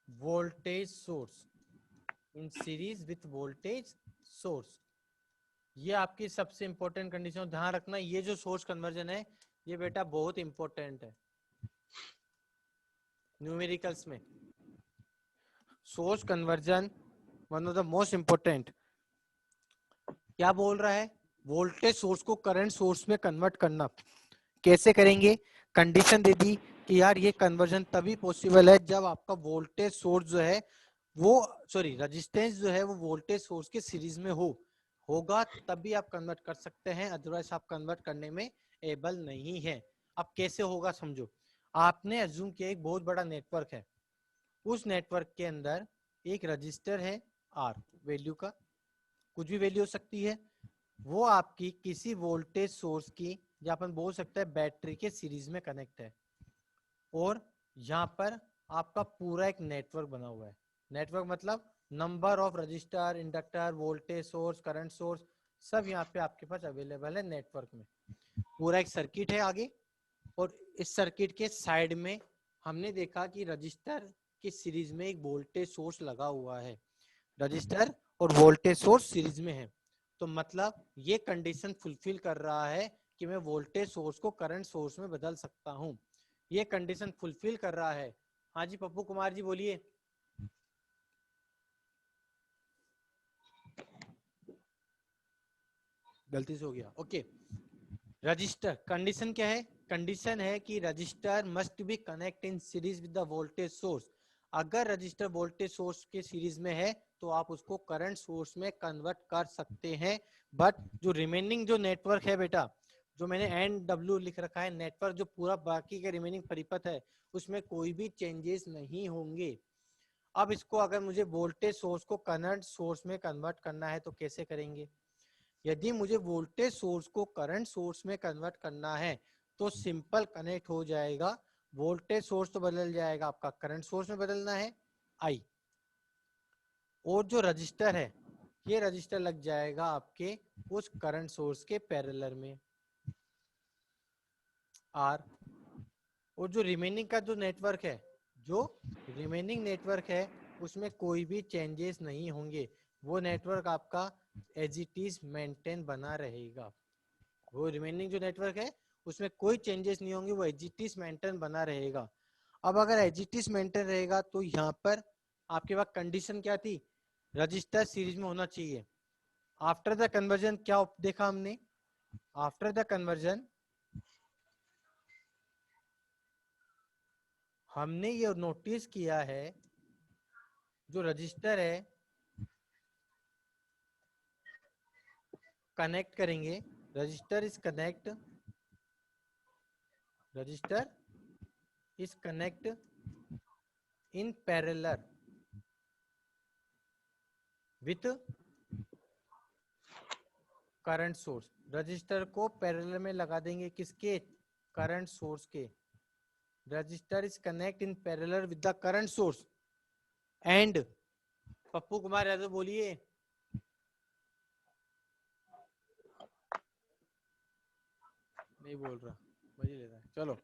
voltage source, in series with voltage source। ये आपकी सबसे इंपॉर्टेंट कंडीशन ध्यान रखना। ये जो सोर्स कन्वर्जन है ये बेटा बहुत इंपॉर्टेंट है न्यूमेरिकल्स में। Source conversion one of the most important. क्या बोल रहा है, वोल्टेज सोर्स को करंट सोर्स में कन्वर्ट करना कैसे करेंगे, कंडीशन दे दी कि यार ये कन्वर्जन तभी पॉसिबल है जब आपका वोल्टेज सोर्स जो है वो रेजिस्टेंस जो है वो वोल्टेज सोर्स के सीरीज में होगा तभी आप कन्वर्ट कर सकते हैं, अदरवाइज आप कन्वर्ट करने में एबल नहीं है। अब कैसे होगा समझो, आपने अज्यूम किया एक बहुत बड़ा नेटवर्क है, उस नेटवर्क के अंदर एक रजिस्टर है आर, वैल्यू का कुछ भी वैल्यू हो सकती है, वो आपकी किसी वोल्टेज सोर्स की या अपन बोल सकते हैं बैटरी के सीरीज में कनेक्ट है, और यहाँ पर आपका पूरा एक नेटवर्क बना हुआ है। नेटवर्क मतलब number of register, inductor, voltage source, current source सब यहाँ पे आपके पास अवेलेबल है नेटवर्क में। पूरा एक सर्किट है आगे, और इस सर्किट के साइड में हमने देखा कि रजिस्टर के सीरीज में एक वोल्टेज सोर्स लगा हुआ है, रजिस्टर और वोल्टेज सोर्स सीरीज में है। तो मतलब ये कंडीशन फुलफिल कर रहा है कि मैं वोल्टेज सोर्स को करंट सोर्स में बदल सकता हूं, ये कंडीशन फुलफिल कर रहा है। हाँ जी पप्पू कुमार जी बोलिए। गलती से हो गया, ओके। रजिस्टर कंडीशन क्या है, कंडीशन है कि register must be connect in series with the voltage source. अगर रजिस्टर वोल्टेज सोर्स के सीरीज में है तो आप उसको करंट सोर्स में कन्वर्ट कर सकते हैं, बट जो रिमेनिंग जो नेटवर्क है बेटा, जो मैंने NW लिख रखा है नेटवर्क, जो पूरा बाकी के रिमेनिंग परिपथ है उसमें कोई भी चेंजेस नहीं होंगे। अब इसको अगर मुझे वोल्टेज सोर्स को करंट सोर्स में कन्वर्ट करना है तो कैसे करेंगे, यदि मुझे वोल्टेज सोर्स को करंट सोर्स में कन्वर्ट करना है तो सिंपल कनेक्ट हो जाएगा, वोल्टेज सोर्स तो बदल जाएगा आपका, करंट सोर्स में बदलना है I, और जो रजिस्टर है ये रजिस्टर लग जाएगा आपके उस करंट सोर्स के पैरेलल में R। और जो रिमेनिंग का जो नेटवर्क है, जो रिमेनिंग नेटवर्क है उसमें कोई भी चेंजेस नहीं होंगे, वो नेटवर्क आपका एज इट इज मेंटेन बना रहेगा। वो रिमेनिंग जो नेटवर्क है उसमें कोई चेंजेस नहीं होंगे, वो एज इट इज मेंटेन बना रहेगा। अब अगर एज इट इज मेंटेन रहेगा तो यहाँ पर आपके पास कंडीशन क्या थी, रजिस्टर सीरीज में होना चाहिए। आफ्टर द कन्वर्जन क्या देखा हमने, आफ्टर द कन्वर्जन हमने ये नोटिस किया है जो रजिस्टर है कनेक्ट करेंगे, register is connect, register is connect in parallel with current source. Register को पैरेलल में लगा देंगे किसके, करंट सोर्स के। Register is connect in parallel with the current source and, Pappu Kumar Yadav बोलिए, नहीं बोल रहा, वही ले रहा है। चलो,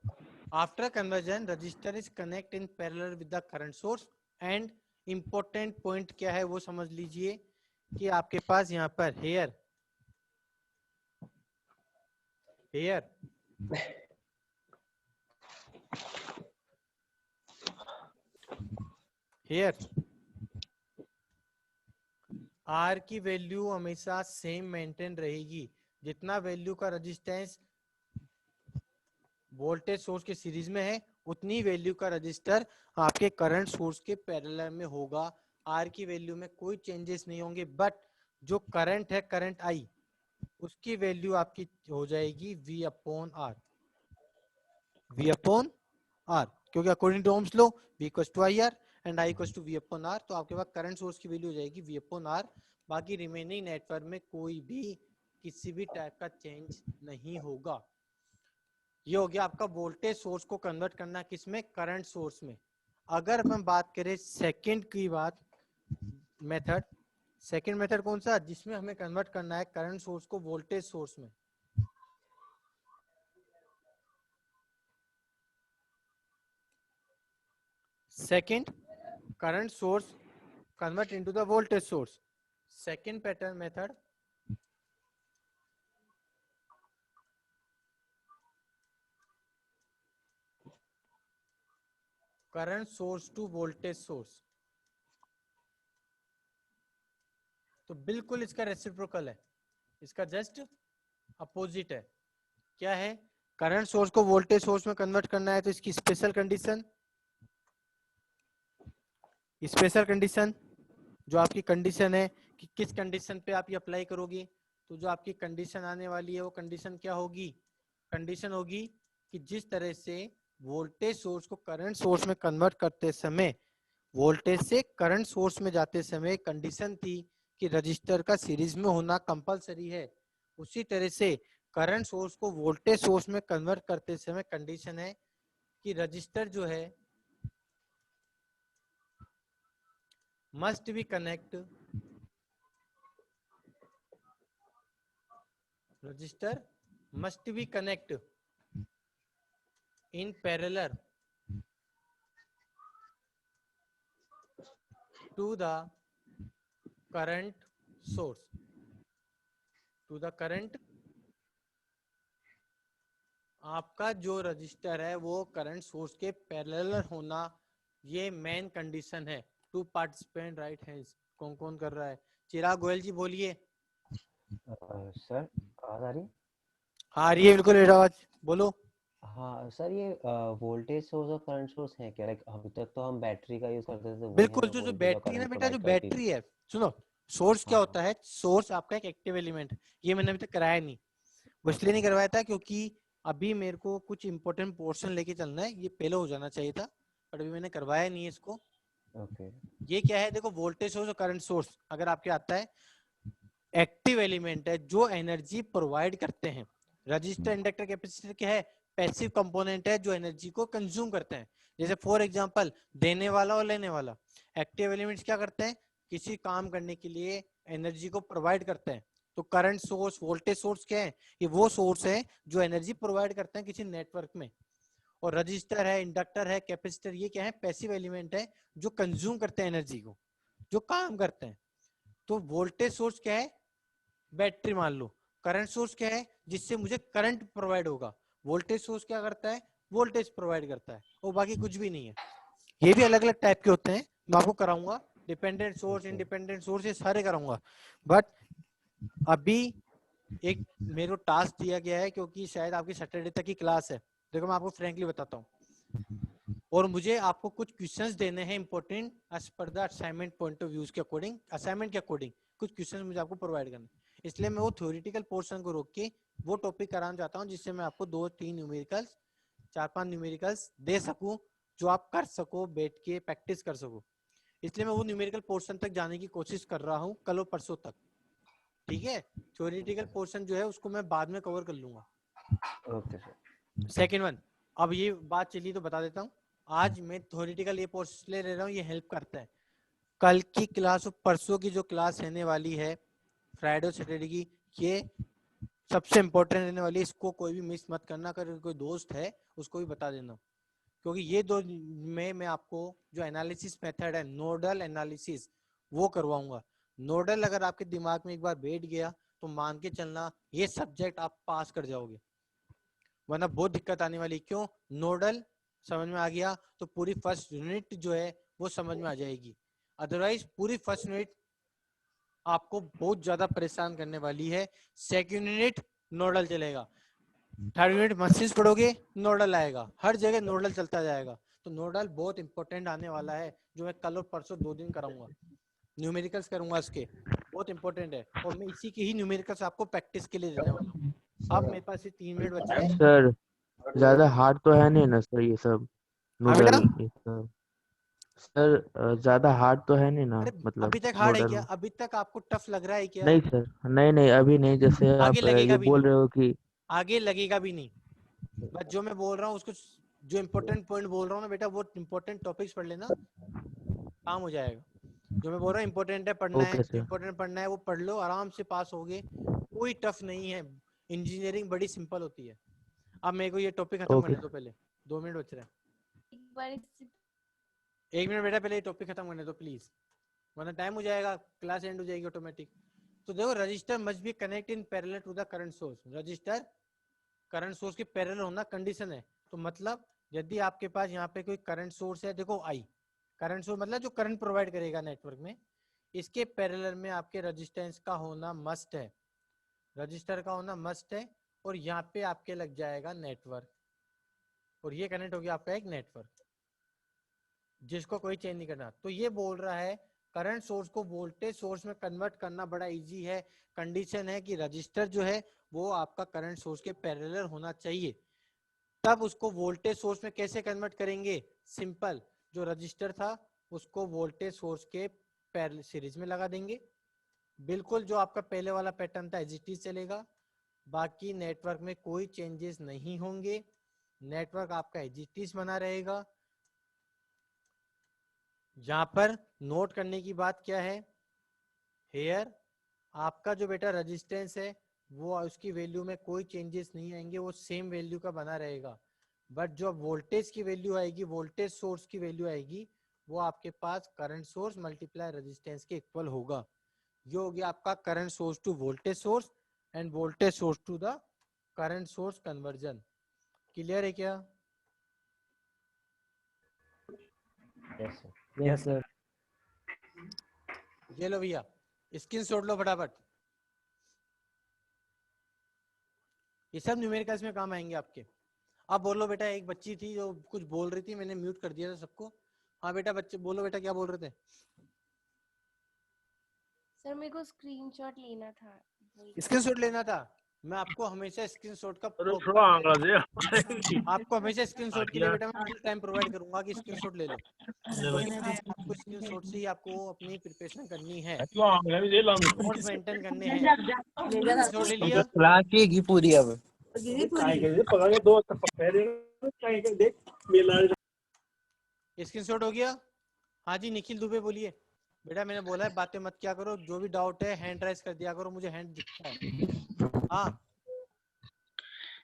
after conversion register is connect in parallel with the current source and important point क्या है वो समझ लीजिए कि आपके पास यहाँ पर हेयर आर की वैल्यू हमेशा सेम मेंटेन रहेगी। जितना वैल्यू का रेजिस्टेंस वोल्टेज सोर्स के सीरीज में है उतनी वैल्यू का रजिस्टर आपके करंट सोर्स के पैरेलल में होगा। आर की वैल्यू में कोई चेंजेस नहीं होंगे, बट जो करंट है करंट आई उसकी वैल्यू आपकी हो जाएगी V अपॉन आर, क्योंकि according to Ohm's law V equals to I R and I equals to V upon R. तो आपके पास करंट सोर्स की वैल्यू हो जाएगी V अपॉन आर। बाकी रिमेनिंग नेटवर्क में कोई भी किसी भी टाइप का चेंज नहीं होगा। ये हो गया आपका वोल्टेज सोर्स को कन्वर्ट करना किसमें, करंट सोर्स में। अगर हम बात करें सेकंड की बात, सेकंड मेथड कौन सा, जिसमें हमें कन्वर्ट करना है करंट सोर्स को वोल्टेज सोर्स में। Second, current source convert into the voltage source. Second pattern method current source to voltage source. तो बिल्कुल इसका रेसिप्रोकल है, इसका जस्ट अपोजिट है। क्या है, करंट सोर्स को वोल्टेज सोर्स में कन्वर्ट करना है तो इसकी स्पेशल कंडीशन जो आपकी कंडीशन है कि किस कंडीशन पे आप ये अप्लाई करोगे। तो जो आपकी कंडीशन आने वाली है वो कंडीशन क्या होगी, कंडीशन होगी कि जिस तरह से वोल्टेज सोर्स को करंट सोर्स में कन्वर्ट करते समय वोल्टेज से करंट सोर्स में जाते समय कंडीशन थी कि रजिस्टर का सीरीज में होना कंपलसरी है, उसी तरह से करंट सोर्स को वोल्टेज सोर्स में कन्वर्ट करते समय कंडीशन है कि रजिस्टर जो है must be connect in parallel to the current source, आपका जो रजिस्टर है वो करंट सोर्स के पैरेलल होना, ये मेन कंडीशन है। टू पार्टिसिपेंट राइट हैंड्स, कौन कौन कर रहा है। चिराग गोयल जी बोलिए। सर आवाज आ रही है? हाँ आ रही है बिल्कुल, आवाज बोलो। हाँ सर, ये वोल्टेज सोर्स और करंट सोर्स है क्या? लाइक अभी तक तो हम बैटरी का यूज करते थे, बिल्कुल, जो बैटरी ना बेटा, जो बैटरी है, सुनो सोर्स क्या होता है, सोर्स आपका एक एक्टिव एलिमेंट है। ये मैंने अभी तक कराया नहीं, वो इसलिए नहीं करवाया था क्योंकि अभी मेरे को कुछ इंपॉर्टेंट पोर्शन लेके चलना है, ये पहले हो जाना चाहिए था, पर अभी मैंने करवाया नहीं है इसको। ये क्या है, देखो वोल्टेज सोर्स और करंट सोर्स अगर आपके आता है, एक्टिव एलिमेंट है जो एनर्जी प्रोवाइड करते हैं। रजिस्टर, इंडक्टर, कैपेसिटर क्या है, पैसिव कंपोनेंट है जो एनर्जी को कंज्यूम करते हैं। जैसे फॉर एग्जांपल देने वाला और लेने वाला। एक्टिव एलिमेंट्स क्या करते हैं, किसी काम करने के लिए एनर्जी को प्रोवाइड करते हैं। तो करंट सोर्स, वोल्टेज सोर्स क्या है, ये वो सोर्स है जो एनर्जी प्रोवाइड करते हैं किसी नेटवर्क में। और रजिस्टर है, इंडक्टर है, कैपेसिटर, ये क्या है, पैसिव एलिमेंट है जो कंज्यूम करते हैं एनर्जी को, जो काम करते हैं। तो वोल्टेज सोर्स क्या है, बैटरी मान लो। करंट सोर्स क्या है, जिससे मुझे करंट प्रोवाइड होगा। वोल्टेज सोर्स क्या करता है, वोल्टेज प्रोवाइड करता है, और बाकी कुछ भी नहीं है। ये भी अलग अलग टाइप के होते हैं, मैं आपको कराऊंगा। डिपेंडेंट सोर्स, इंडिपेंडेंट सोर्स, ये सारे कराऊंगा। बट अभी एक मेरे को टास्क दिया गया है क्योंकि शायद आपकी सैटरडे तक की क्लास है। देखो मैं आपको फ्रैंकली बताता हूँ, और मुझे आपको कुछ क्वेश्चंस देने हैं important as per the assignment point of views के अकॉर्डिंग, असाइनमेंट के अकॉर्डिंग कुछ क्वेश्चंस मुझे आपको प्रोवाइड करने, इसलिए मैं वो थ्योरेटिकल पोर्शन को रोक के वो टॉपिक कराना चाहता हूँ जिससे मैं आपको 2-3 न्यूमेरिकल्स, 4-5 न्यूमेरिकल्स दे सकूं जो आप कर सको, बैठ के प्रैक्टिस कर सको। इसलिए मैं वो न्यूमेरिकल पोर्शन तक जाने की कोशिश कर रहा हूँ कल और परसों तक, ठीक है। थ्योरेटिकल पोर्शन जो है उसको मैं बाद में कवर कर लूंगा। Okay sir. सेकेंड वन, अब ये बात चली तो बता देता हूँ। आज मैं थ्योरेटिकल ये पोर्शन ले रहा हूँ, ये हेल्प करता है। कल की क्लास और परसों की जो क्लास रहने वाली है, फ्राइडे और सैटरडे की, ये सबसे इंपॉर्टेंट रहने वाली है, इसको कोई भी मिस मत करना। अगर कोई दोस्त है उसको भी बता देना, क्योंकि ये दो में मैं आपको जो एनालिसिस मेथड है, नोडल एनालिसिस, वो करवाऊंगा। नोडल अगर आपके दिमाग में एक बार बैठ गया तो मान के चलना ये सब्जेक्ट आप पास कर जाओगे, वरना बहुत दिक्कत आने वाली। क्यों? नोडल समझ में आ गया तो पूरी फर्स्ट यूनिट जो है वो समझ में आ जाएगी, अदरवाइज पूरी फर्स्ट यूनिट आपको बहुत ज्यादा परेशान करने वाली है। सेकंड यूनिट नोडल चलेगा, थर्ड यूनिट मशीन्स पढ़ोगे नोडल आएगा, हर जगह नोडल चलता जाएगा। तो नोडल बहुत इंपॉर्टेंट आने वाला है, जो मैं कल और परसों 2 दिन कराऊंगा, न्यूमेरिकल्स करूंगा इसके, बहुत इंपॉर्टेंट है। और मैं इसी के ही न्यूमेरिकल्स आपको प्रैक्टिस के लिए देने वाला हूँ। अब मेरे पास ये 3 मिनट बच रहे हैं। सर ज्यादा हार्ड तो है नहीं ना सर ये सब हाँ बेटा, नोडल ये सब? सर ज्यादा हार्ड तो है नहीं ना, अरे मतलब अभी तक हार्ड है नोडल? क्या? अभी तक आपको टफ लग रहा है क्या? नहीं सर, नहीं नहीं अभी नहीं, जैसे आगे आप लगेगा ये भी बोल नहीं, रहे हो कि आगे लगेगा भी नहीं। बस जो मैं बोल रहा हूँ उसको, जो इम्पोर्टेंट पॉइंट बोल रहा हूँ ना बेटा, वो इम्पोर्टेंट टॉपिक्स पढ़ लेना, काम हो जाएगा। जो मैं बोल रहा हूँ इम्पोर्टेंट है पढ़ना है, ओके जो सर। इम्पोर्टेंट पढ़ना है वो पढ़ लो, आराम से पास होगे, कोई टफ नहीं है। इंजीनियरिंग बड़ी सिंपल होती है। अब मेरे को ये टॉपिक खत्म ओके करने दो पहले, 2 मिनट बच रहे हैं। 1 मिनट बेटा, पहले ये टॉपिक खत्म करने दो प्लीज, वरना टाइम हो जाएगा, क्लास एंड हो जाएगी ऑटोमेटिक। तो देखो, register must be connect in parallel to the current source. Register current source के पैरेलल होना कंडीशन है। तो मतलब यदि आपके पास यहाँ पे कोई करंट सोर्स है, देखो आई करंट सोर्स मतलब जो करंट प्रोवाइड करेगा नेटवर्क में, इसके पैरेलल में आपके रजिस्टेंस का होना मस्ट है, रजिस्टर का होना मस्ट है। और यहाँ पे आपके लग जाएगा नेटवर्क, और ये कनेक्ट हो गया आपका एक नेटवर्क, जिसको कोई चेंज नहीं करना। तो ये बोल रहा है करंट सोर्स को वोल्टेज सोर्स में कन्वर्ट करना बड़ा इजी है। कंडीशन है कि रजिस्टर जो है वो आपका करंट सोर्स के पैरेलल होना चाहिए। तब उसको वोल्टेज सोर्स में कैसे कन्वर्ट करेंगे? सिंपल, जो रजिस्टर था उसको वोल्टेज सोर्स के पैरेलल सीरीज में लगा देंगे। बिल्कुल जो आपका पहले वाला पैटर्न था एज इट इज चलेगा, बाकी नेटवर्क में कोई चेंजेस नहीं होंगे, नेटवर्क आपका एज इट इज बना रहेगा। यहाँ पर नोट करने की बात क्या है, हेयर आपका जो बेटा रेजिस्टेंस है वो उसकी वैल्यू में कोई चेंजेस नहीं आएंगे, वो सेम वैल्यू का बना रहेगा। बट जो वोल्टेज की वैल्यू आएगी, वोल्टेज सोर्स की वैल्यू आएगी, वो आपके पास करंट सोर्स मल्टीप्लाई रेजिस्टेंस के इक्वल होगा। ये हो गया आपका current source to voltage source and voltage source to the current source conversion. Clear है क्या? Yes sir. ये लो भैया, स्क्रीनशॉट लो फटाफट, ये सब न्यूमेरिकल्स में काम आएंगे आपके। अब बोलो बेटा, एक बच्ची थी जो कुछ बोल रही थी, मैंने म्यूट कर दिया था सबको। हाँ बेटा, बच्चे बोलो बेटा, क्या बोल रहे थे? सर मेरे को स्क्रीनशॉट लेना था। स्क्रीनशॉट लेना था। मैं आपको हमेशा स्क्रीनशॉट का आपको हमेशा स्क्रीनशॉट के लिए बेटा मैं फुल टाइम प्रोवाइड करूंगा कि स्क्रीनशॉट ले लो। आपको स्क्रीनशॉट से ही आपको अपनी प्रिपरेशन करनी है, नोट्स मेंटेन करने हैं। स्क्रीनशॉट ले लिया? की पूरी अब स्क्रीनशॉट हो गया? हाँ जी निखिल दुबे बोलिए। बेटा मैंने बोला है बातें मत क्या करो, जो भी डाउट है हैंड राइज कर दिया करो, मुझे हैंड दिखता है। हाँ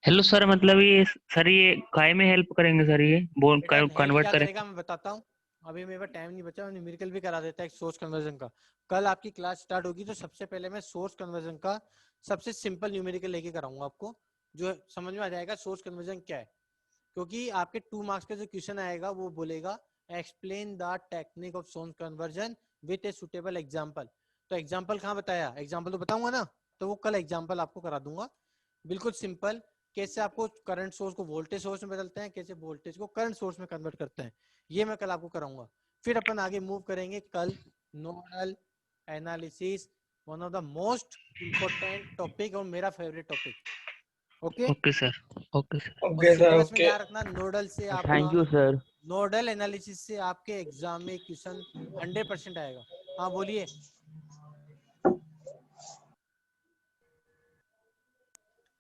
हेलो सर, मतलब ये सर ये काय में हेल्प करेंगे सर, ये बोल बेटा हेल्प कन्वर्ट क्या करें? करेगा मैं बताता हूँ। अभी मेरे पास टाइम नहीं बचा, न्यूमेरिकल भी करा देता है सोर्स कन्वर्जन का। कल आपकी क्लास स्टार्ट होगी तो सबसे पहले मैं सोर्स कन्वर्जन का सबसे सिंपल न्यूमेरिकल लेके कराऊंगा आपको, जो समझ में आ जाएगा सोर्स कन्वर्जन क्या है। क्योंकि आपके 2 मार्क्स का जो क्वेश्चन आएगा वो बोलेगा explain the technique of source conversion with a suitable example. तो एग्जांपल कहाँ बताया? एग्जांपल तो बताऊंगा ना, तो वो कल एग्जांपल आपको करा दूंगा, बिल्कुल सिंपल। कैसे आपको करंट सोर्स को वोल्टेज सोर्स में बदलते हैं, कैसे वोल्टेज को करंट सोर्स में कन्वर्ट करते हैं, ये मैं कल आपको कराऊंगा। फिर अपन आगे मूव करेंगे कल nodal analysis, one of the most important topic और मेरा favourite topic. Okay okay sir, okay sir. Okay sir, syllabus में ओके। ध्यान रखना, नोडल से आपका thank you sir. Nodal analysis से आपके एग्जाम में क्वेश्चन 100% आएगा। हाँ बोलिए।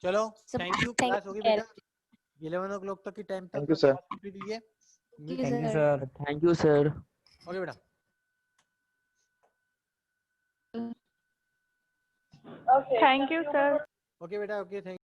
चलो थैंक यू, क्लास होगी बेटा 11 o'clock तक की टाइम तक थैंक यू सर। कंप्लीट कीजिए। Thank you sir. Thank you sir. Okay बेटा। Thank you sir. ओके बेटा, ओके, थैंक